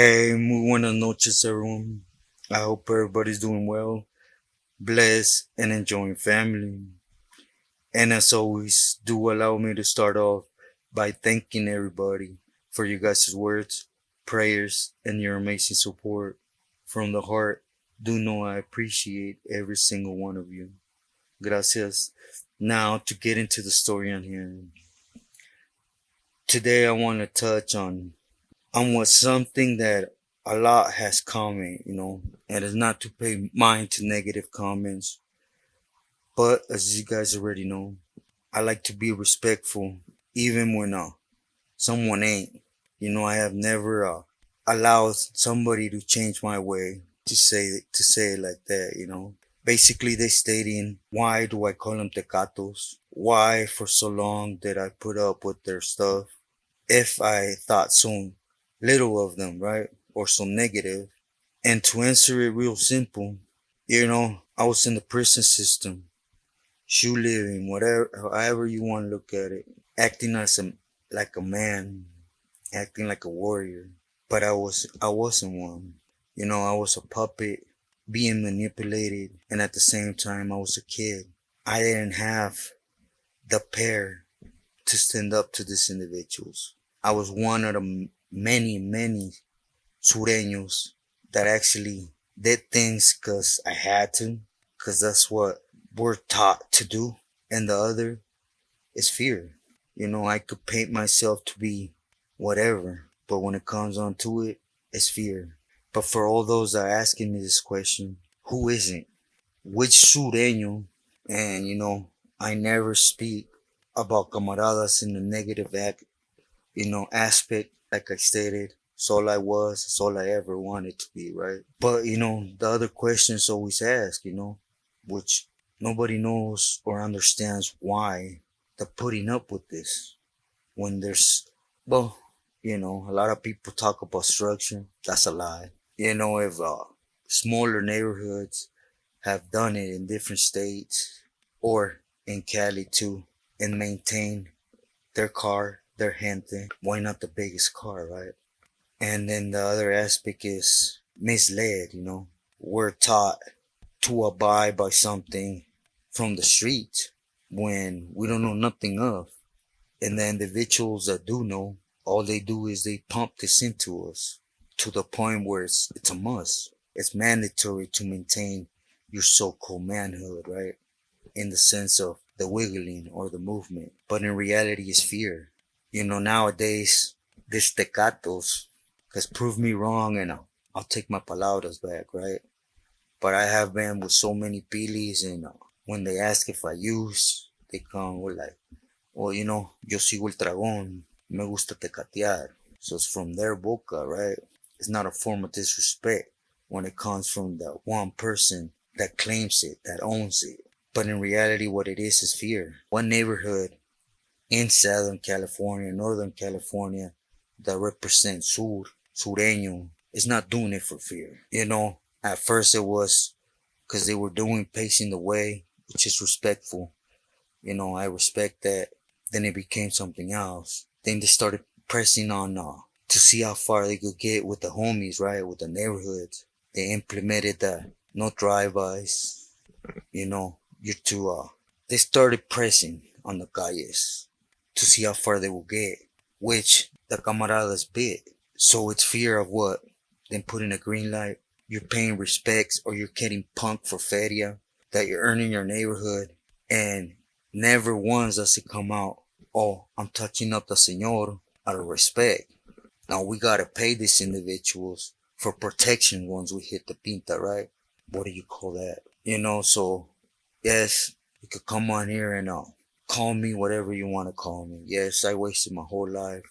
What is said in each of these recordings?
Hey, muy buenas noches, everyone. I hope everybody's doing well, blessed, and enjoying family. And as always, do allow me to start off by thanking everybody for you guys' words, prayers, and your amazing support. From the heart, do know I appreciate every single one of you. Gracias. Now, to get into the story on here. Today, I want to touch on what something that a lot has comment, and it's not to pay mind to negative comments, but as you guys already know, I like to be respectful, even when someone ain't. I have never allowed somebody to change my way to say it like that. Basically, they stating, why do I call them tecatos? Why for so long did I put up with their stuff? If I thought so little of them, right? Or so negative. And to answer it real simple, I was in the prison system, shoe living, whatever, however you want to look at it, acting like a man, acting like a warrior. But I wasn't one. I was a puppet, being manipulated, and at the same time, I was a kid. I didn't have the pair to stand up to these individuals. I was one of the many sureños that actually did things because I had to, because that's what we're taught to do. And the other is fear. I could paint myself to be whatever, but when it comes on to it, it's fear. But for all those that are asking me this question, who isn't? Which sureño? And I never speak about camaradas in the negative aspect, like I stated. It's all I was, it's all I ever wanted to be, right? But, the other questions always ask, which nobody knows or understands why they're putting up with this. When well, a lot of people talk about structure. That's a lie. If smaller neighborhoods have done it in different states or in Cali too and maintain their car, their gente. Why not the biggest car, right? And then the other aspect is misled, We're taught to abide by something from the street when we don't know nothing of. And the individuals that do know, all they do is they pump this into us to the point where it's a must. It's mandatory to maintain your so-called manhood, right? In the sense of the wiggling or the movement. But in reality, it's fear. Nowadays, this tecatos has proved me wrong, and I'll take my palabras back, right? But I have been with so many pilis, and when they ask if I use, they come with like, well, yo sigo el dragón, me gusta tecatear. So it's from their boca, right? It's not a form of disrespect when it comes from the one person that claims it, that owns it. But in reality, what it is fear. One neighborhood in Southern California, Northern California, that represents sureño, is not doing it for fear. At first it was because they were doing pacing the way, which is respectful. I respect that. Then it became something else. Then they started pressing on to see how far they could get with the homies, right? With the neighborhoods. They implemented the no drive-bys. You're too they started pressing on the calles to see how far they will get, which the camaradas bit. So it's fear of what? Then putting a green light. You're paying respects or you're getting punked for feria that you're earning your neighborhood, and never once does it come out, oh, I'm touching up the señor out of respect. Now we gotta pay these individuals for protection once we hit the pinta, right? What do you call that? So yes, you could come on here and call me whatever you want to call me. Yes, I wasted my whole life.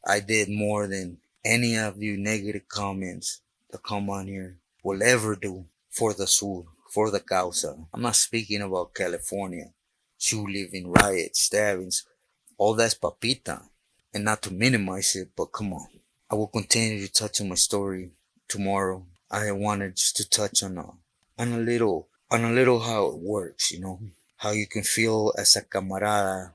I did more than any of you negative comments that come on here will ever do for the sur, for the causa. I'm not speaking about California, shoe living, riots, stabbings. All that's papita. And not to minimize it, but come on. I will continue to touch on my story tomorrow. I wanted just to touch on a little how it works, how you can feel as a camarada,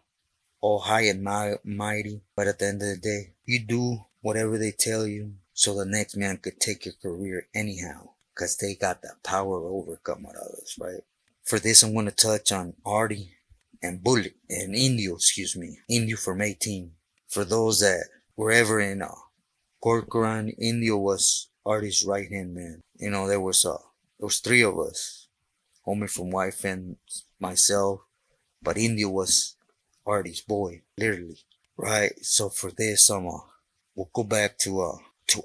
all high and mighty, but at the end of the day, you do whatever they tell you so the next man could take your career anyhow, because they got that power over camaradas, right? For this, I'm going to touch on Artie and Bullet and Indio, excuse me, Indio from 18. For those that were ever in Corcoran, Indio was Artie's right hand man. You know, there was three of us, homie from wife and myself, but Indio was Artie's boy, literally. Right. So for this, we'll go back to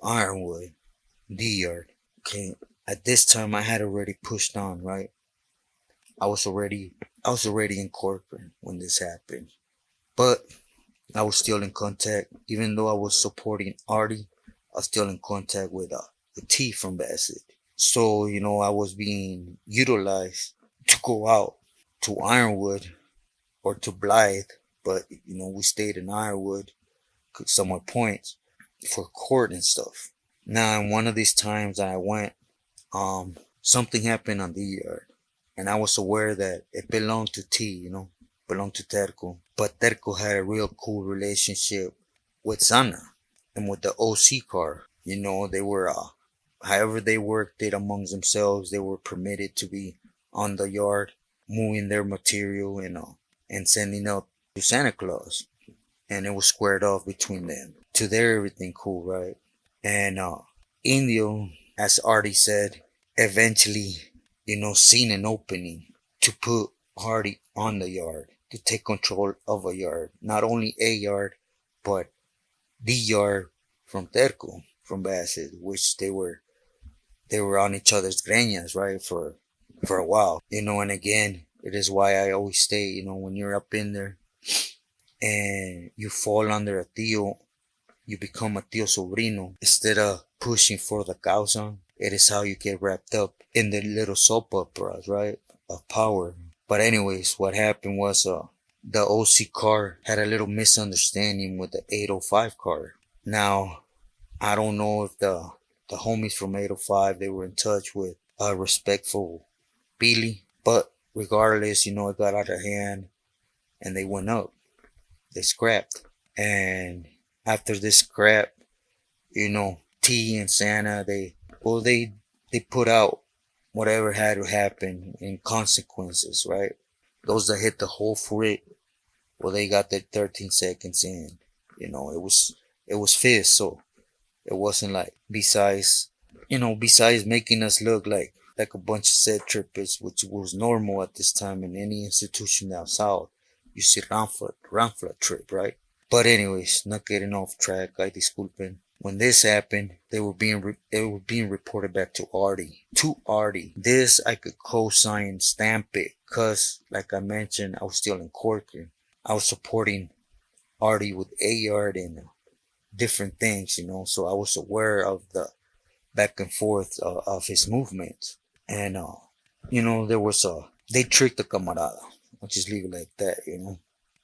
Ironwood, D yard. Okay. At this time, I had already pushed on. Right. I was already I was already in corporate when this happened, but I was still in contact. Even though I was supporting Artie, I was still in contact with T from Bassett. So I was being utilized to go out to Ironwood or to Blythe, but we stayed in Ironwood, somewhat points for court and stuff. Now, in one of these times that I went, something happened on the yard, and I was aware that it belonged to T, belonged to Terco. But Terco had a real cool relationship with Sana and with the OC car. They were, however they worked it amongst themselves, they were permitted to be on the yard, moving their material and sending out to Santa Claus. And it was squared off between them. To their everything cool, right? And Indio, as Artie said, eventually, seen an opening to put Hardy on the yard, to take control of a yard. Not only a yard, but the yard from Terco, from Bassett, which they were on each other's greñas, right, for a while. And again, it is why I always say, when you're up in there and you fall under a tío, you become a tío sobrino instead of pushing for the causa. It is how you get wrapped up in the little soap operas, right, of power. But anyways, what happened was the OC car had a little misunderstanding with the 805 car. Now, I don't know if the homies from 805, they were in touch with a respectful Billy, but regardless, it got out of hand and they went up. They scrapped. And after this scrap, T and Santa, they put out whatever had to happen in consequences, right? Those that hit the hole for it, well, they got their 13 seconds in. It was fist, so it wasn't like besides making us look like a bunch of set trippers, which was normal at this time in any institution down south. You see Ramfla trip, right? But anyways, not getting off track, I disculpen. When this happened, they were being reported back to Artie. To Artie. This I could co-sign, stamp it, cause like I mentioned, I was still in Corcoran. I was supporting Artie with A-Yard and different things, so I was aware of the back and forth of his movements. And there was they tricked the camarada. I'll just leave it like that.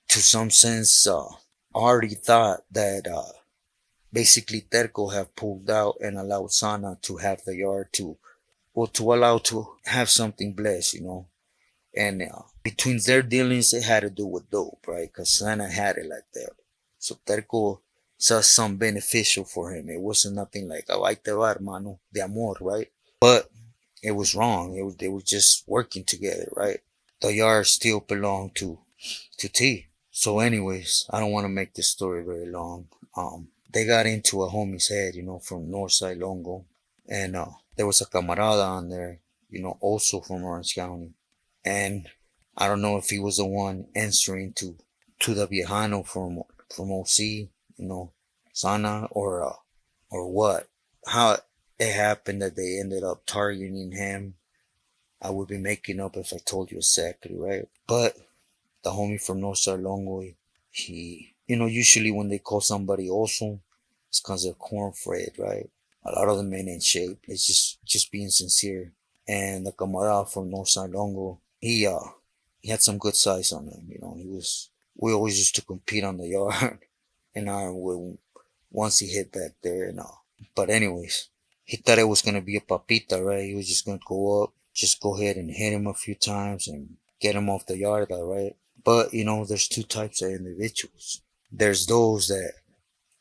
To some sense, Artie thought that basically Terco have pulled out and allowed Sana to have the yard to allow to have something blessed. And between their dealings, it had to do with dope, right? Because Sana had it like that. So Terco saw some beneficial for him. It wasn't nothing like, oh, ahí te va, hermano, de amor, right? But it was wrong. They were just working together, right? The yard still belonged to T. So anyways, I don't want to make this story very long. They got into a homie's head, from Northside Longo. And there was a camarada on there, also from Orange County. And I don't know if he was the one answering to the Viejano from OC, Sana, or what. How it happened that they ended up targeting him, I would be making up if I told you exactly, right? But the homie from Northside Longo, he, usually when they call somebody also, it's because they're corn-fed, right? A lot of them ain't in shape. It's just being sincere. And the camarada from Northside Longo, he had some good size on him. We always used to compete on the yard in Ironwood once he hit back there and all. But anyways, he thought it was gonna be a papita, right? He was just gonna go up, just go ahead and hit him a few times and get him off the yard, right? But there's two types of individuals. There's those that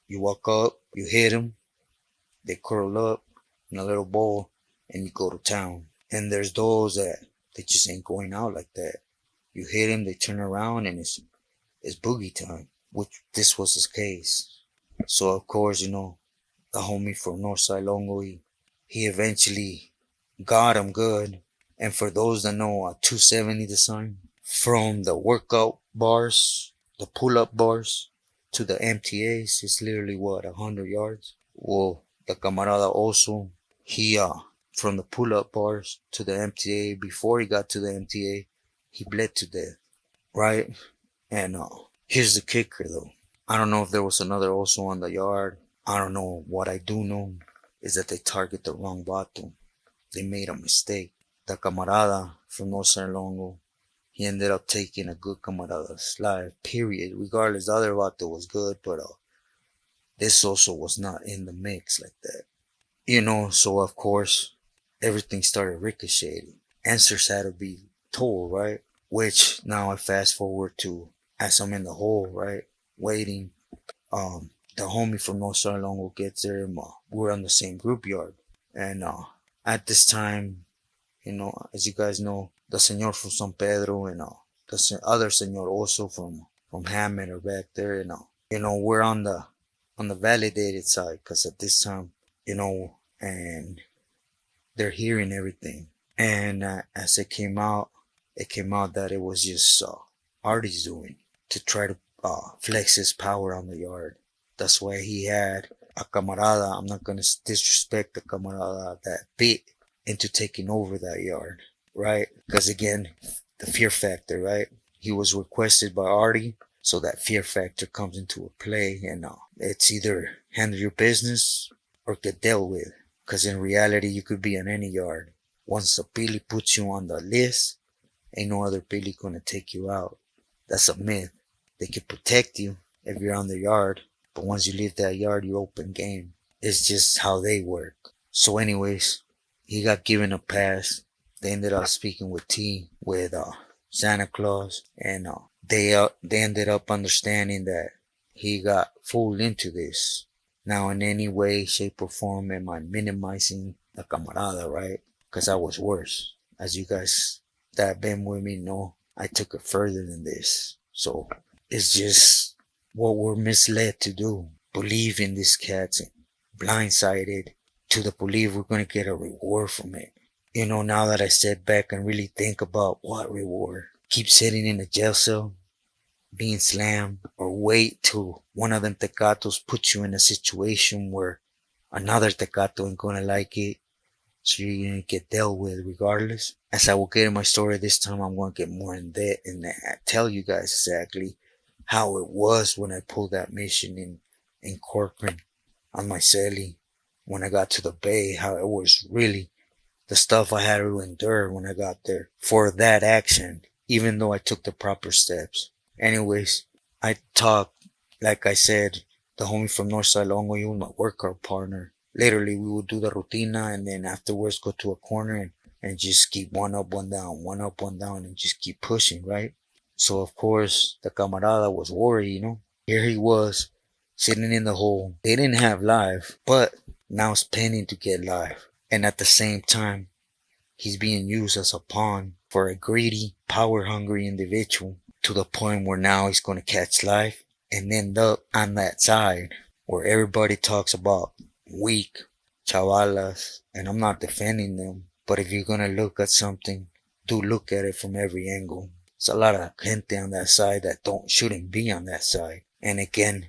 you walk up, you hit them, they curl up in a little bowl and you go to town. And there's those that they just ain't going out like that. You hit them, they turn around, and it's boogie time, which this was the case. So of course, the homie from Northside Longo, he eventually got him good. And for those that know 270 design, from the workout bars, the pull-up bars, to the MTAs, it's literally what, 100 yards? Well, the camarada also, he, from the pull-up bars to the MTA, before he got to the MTA, he bled to death, right? And, here's the kicker though. I don't know if there was another also on the yard. I don't know. What I do know is that they target the wrong vato. They made a mistake. The camarada from Northern Longo, he ended up taking a good camarada's life, period. Regardless, the other vato was good, but this also was not in the mix like that. So of course, everything started ricocheting. Answers had to be told, right? Which now I fast forward to as I'm in the hole, right? Waiting. The homie from North Star Longo gets there, and we're on the same group yard. And at this time, as you guys know, the senor from San Pedro and the other senor also from Hammond are back there, and we're on the validated side, because at this time, and they're hearing everything. And as it came out that it was just Artie's doing to try to flex his power on the yard. That's why he had a camarada. I'm not gonna disrespect the camarada that bit into taking over that yard, right? Because again, the fear factor, right? He was requested by Artie, so that fear factor comes into a play, and it's either handle your business or get dealt with. Because in reality, you could be in any yard. Once the Pili puts you on the list, ain't no other Pili gonna take you out. That's a myth. They can protect you if you're on the yard, but once you leave that yard, you open game. It's just how they work. So anyways, he got given a pass. They ended up speaking with with Santa Claus, and they ended up understanding that he got fooled into this. Now, in any way, shape, or form, am I minimizing the camarada, right? Because I was worse. As you guys that have been with me know, I took it further than this. So it's just what we're misled to do. Believe in these cats and blindsided to the belief we're going to get a reward from it. Now that I sit back and really think about what reward, keep sitting in a jail cell, being slammed, or wait till one of them tecatos puts you in a situation where another tecato ain't gonna like it, so you're gonna get dealt with regardless. As I will get in my story this time, I'm gonna get more in depth and tell you guys exactly how it was when I pulled that mission in Corcoran on my celly. When I got to the bay, how it was really the stuff I had to endure when I got there for that action, even though I took the proper steps. Anyways, I talked, like I said, the homie from Northside Longo, he was my workout partner. Literally, we would do the rutina, and then afterwards go to a corner and just keep one up, one down, one up, one down, and just keep pushing, right? So of course, the camarada was worried. Here he was, sitting in the hole. They didn't have live, but now it's pending to get live. And at the same time, he's being used as a pawn for a greedy, power-hungry individual, to the point where now he's going to catch life and end up on that side where everybody talks about weak chavalas. And I'm not defending them, but if you're going to look at something, do look at it from every angle. There's a lot of gente on that side that shouldn't be on that side. And again,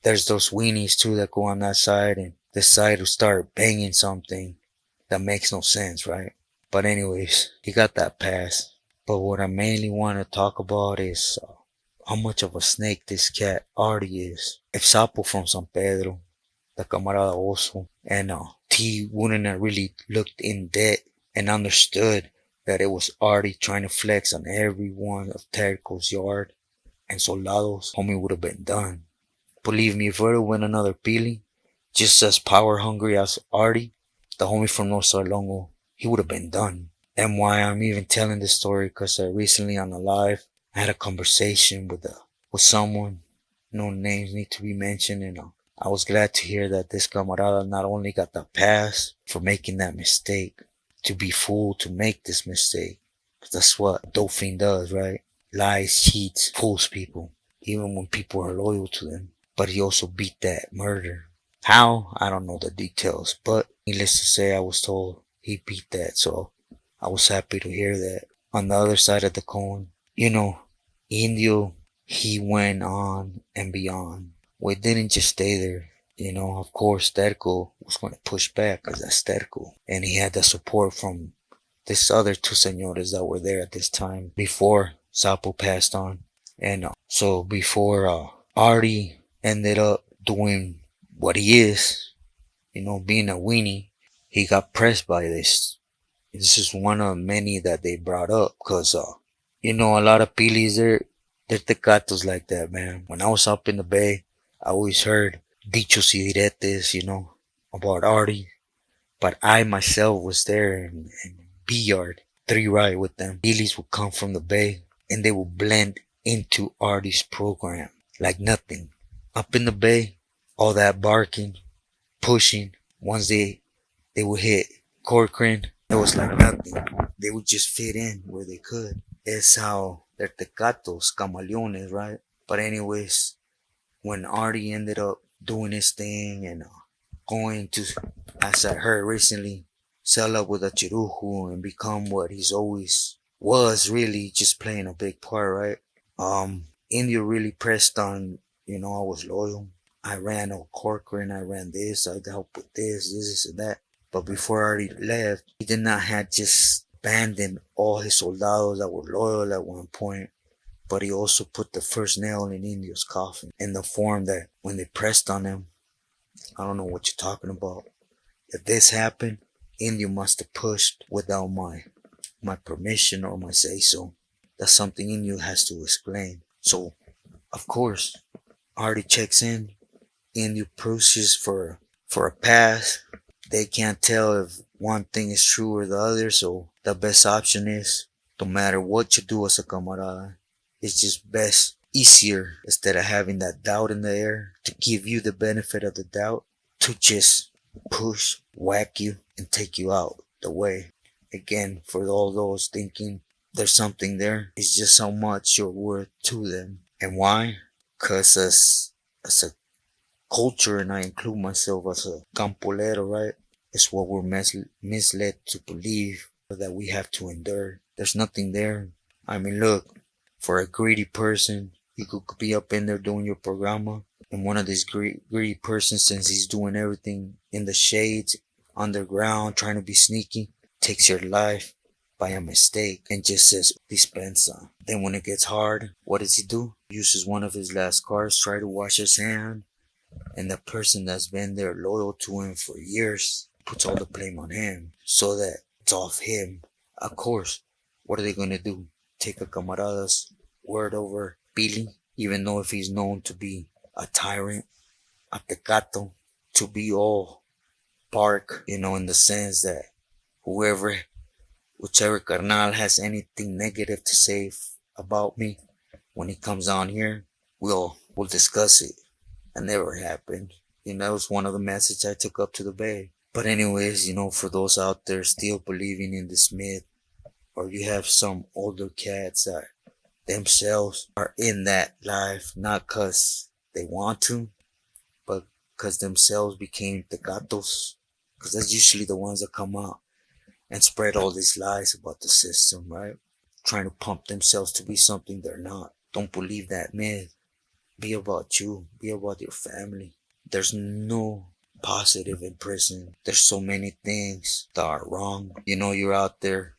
there's those weenies too that go on that side and decide to start banging something that makes no sense, right? But anyways, he got that pass. But what I mainly want to talk about is how much of a snake this cat Artie is. If Sapo from San Pedro, the camarada also, and T wouldn't have really looked in depth and understood that it was Artie trying to flex on every one of Terrico's yard and Soldados, homie would have been done. Believe me, if it went another Pili, just as power hungry as Artie, the homie from North Longo, he would have been done. And why I'm even telling this story, because recently on the live, I had a conversation with someone. No names need to be mentioned, and I was glad to hear that this camarada not only got the pass for making that mistake, to be fooled to make this mistake. 'Cause that's what Dolphin does, right? Lies, cheats, fools people, even when people are loyal to them. But he also beat that murder. How? I don't know the details, but needless to say, I was told he beat that, so I was happy to hear that. On the other side of the coin, Indio, he went on and beyond. We didn't just stay there. Of course, Terco was going to push back because that's Terco. And he had the support from this other two senores that were there at this time before Sapo passed on. And so before Artie ended up doing what he is, being a weenie, he got pressed by this. This is one of many that they brought up because, a lot of pilis, they're tecatos like that, man. When I was up in the bay, I always heard dichos y diretes, about Artie. But I myself was there in B yard, 3 right with them. Pilis would come from the bay and they would blend into Artie's program like nothing. Up in the bay, all that barking, pushing, once they would hit Corcoran, it was like nothing. They would just fit in where they could. It's how they're tecatos, camaleones, right? But anyways, when Artie ended up doing his thing and going to, as I heard recently, sell up with a chiruju and become what he's always was, really just playing a big part, right? India really pressed on, I was loyal. I ran Corcoran, I ran this, I helped with this, and that. But before I already left, he did not have just abandoned all his soldados that were loyal at one point, but he also put the first nail in India's coffin in the form that when they pressed on him, I don't know what you're talking about. If this happened, India must have pushed without my permission or my say so. That's something India has to explain. So, of course, Artie checks in. India pushes for a pass. They can't tell if one thing is true or the other, so the best option is, no matter what you do as a camarada, it's just best, easier, instead of having that doubt in the air, to give you the benefit of the doubt, to just push, whack you, and take you out the way. Again, for all those thinking there's something there, it's just how much you're worth to them. And why? Because as a culture, and I include myself as a campolero, right? It's what we're misled to believe that we have to endure. There's nothing there. I mean, look, for a greedy person, you could be up in there doing your programa, and one of these greedy persons, since he's doing everything in the shades, underground, trying to be sneaky, takes your life by a mistake and just says dispensa. Then when it gets hard, what does he do? Uses one of his last cards, try to wash his hand, and the person that's been there loyal to him for years puts all the blame on him so that it's off him. Of course, what are they gonna do? Take a camarada's word over Billy, even though if he's known to be a tyrant, a tecato, to be all bark, in the sense that whoever, whichever carnal has anything negative to say about me, when he comes on here, we'll discuss it. That never happened. That was one of the messages I took up to the bay. But anyways, for those out there still believing in this myth, or you have some older cats that themselves are in that life, not cause they want to, but cause themselves became the gatos. Cause that's usually the ones that come out and spread all these lies about the system, right? Trying to pump themselves to be something they're not. Don't believe that myth. Be about you. Be about your family. There's no positive in prison. There's so many things that are wrong. You're out there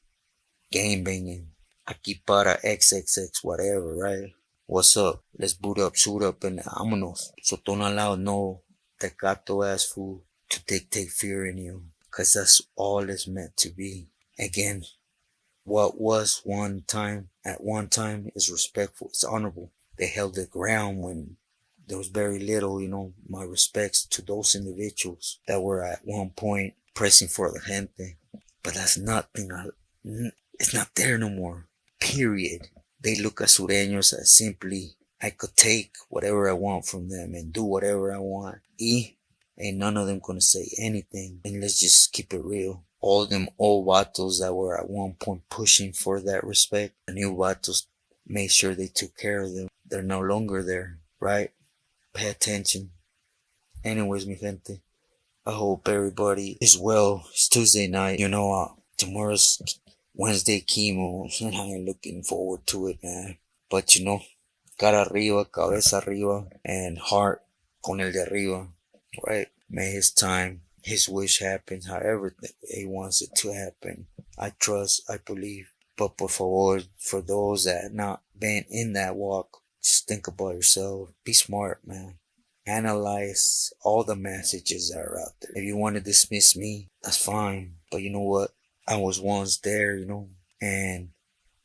game banging. Aquí para XXX whatever, right? What's up? Let's boot up, shoot up, and vámonos. So don't allow no tecato ass fool to dictate fear in you. Cause that's all it's meant to be. Again, what was at one time is respectful. It's honorable. They held their ground when there was very little, my respects to those individuals that were at one point pressing for the gente. But that's nothing. It's not there no more. Period. They look at Sureños as simply I could take whatever I want from them and do whatever I want. Ain't none of them gonna say anything. And let's just keep it real. All them old vatos that were at one point pushing for that respect, the new vatos made sure they took care of them. They're no longer there, right? Pay attention. Anyways, mi gente, I hope everybody is well. It's Tuesday night. Tomorrow's Wednesday chemo. And I ain't looking forward to it, man. But cara arriba, cabeza arriba, and heart con el de arriba, right? May his time, his wish happen however he wants it to happen. I trust, I believe. But por favor, for those that not been in that walk, just think about yourself. Be smart, man. Analyze all the messages that are out there. If you want to dismiss me, that's fine. But you know what? I was once there, and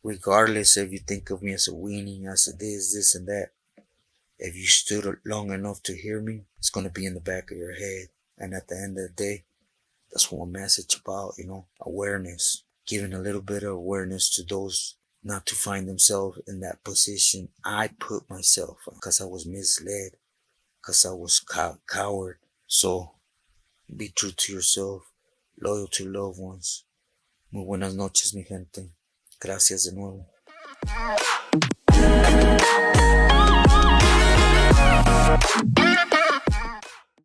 regardless if you think of me as a weenie, as a this and that, if you stood long enough to hear me, it's going to be in the back of your head. And at the end of the day, that's what a message about, awareness. Giving a little bit of awareness to those not to find themselves in that position I put myself in because I was misled, because I was coward. So be true to yourself, loyal to loved ones. Muy buenas noches, mi gente. Gracias de nuevo.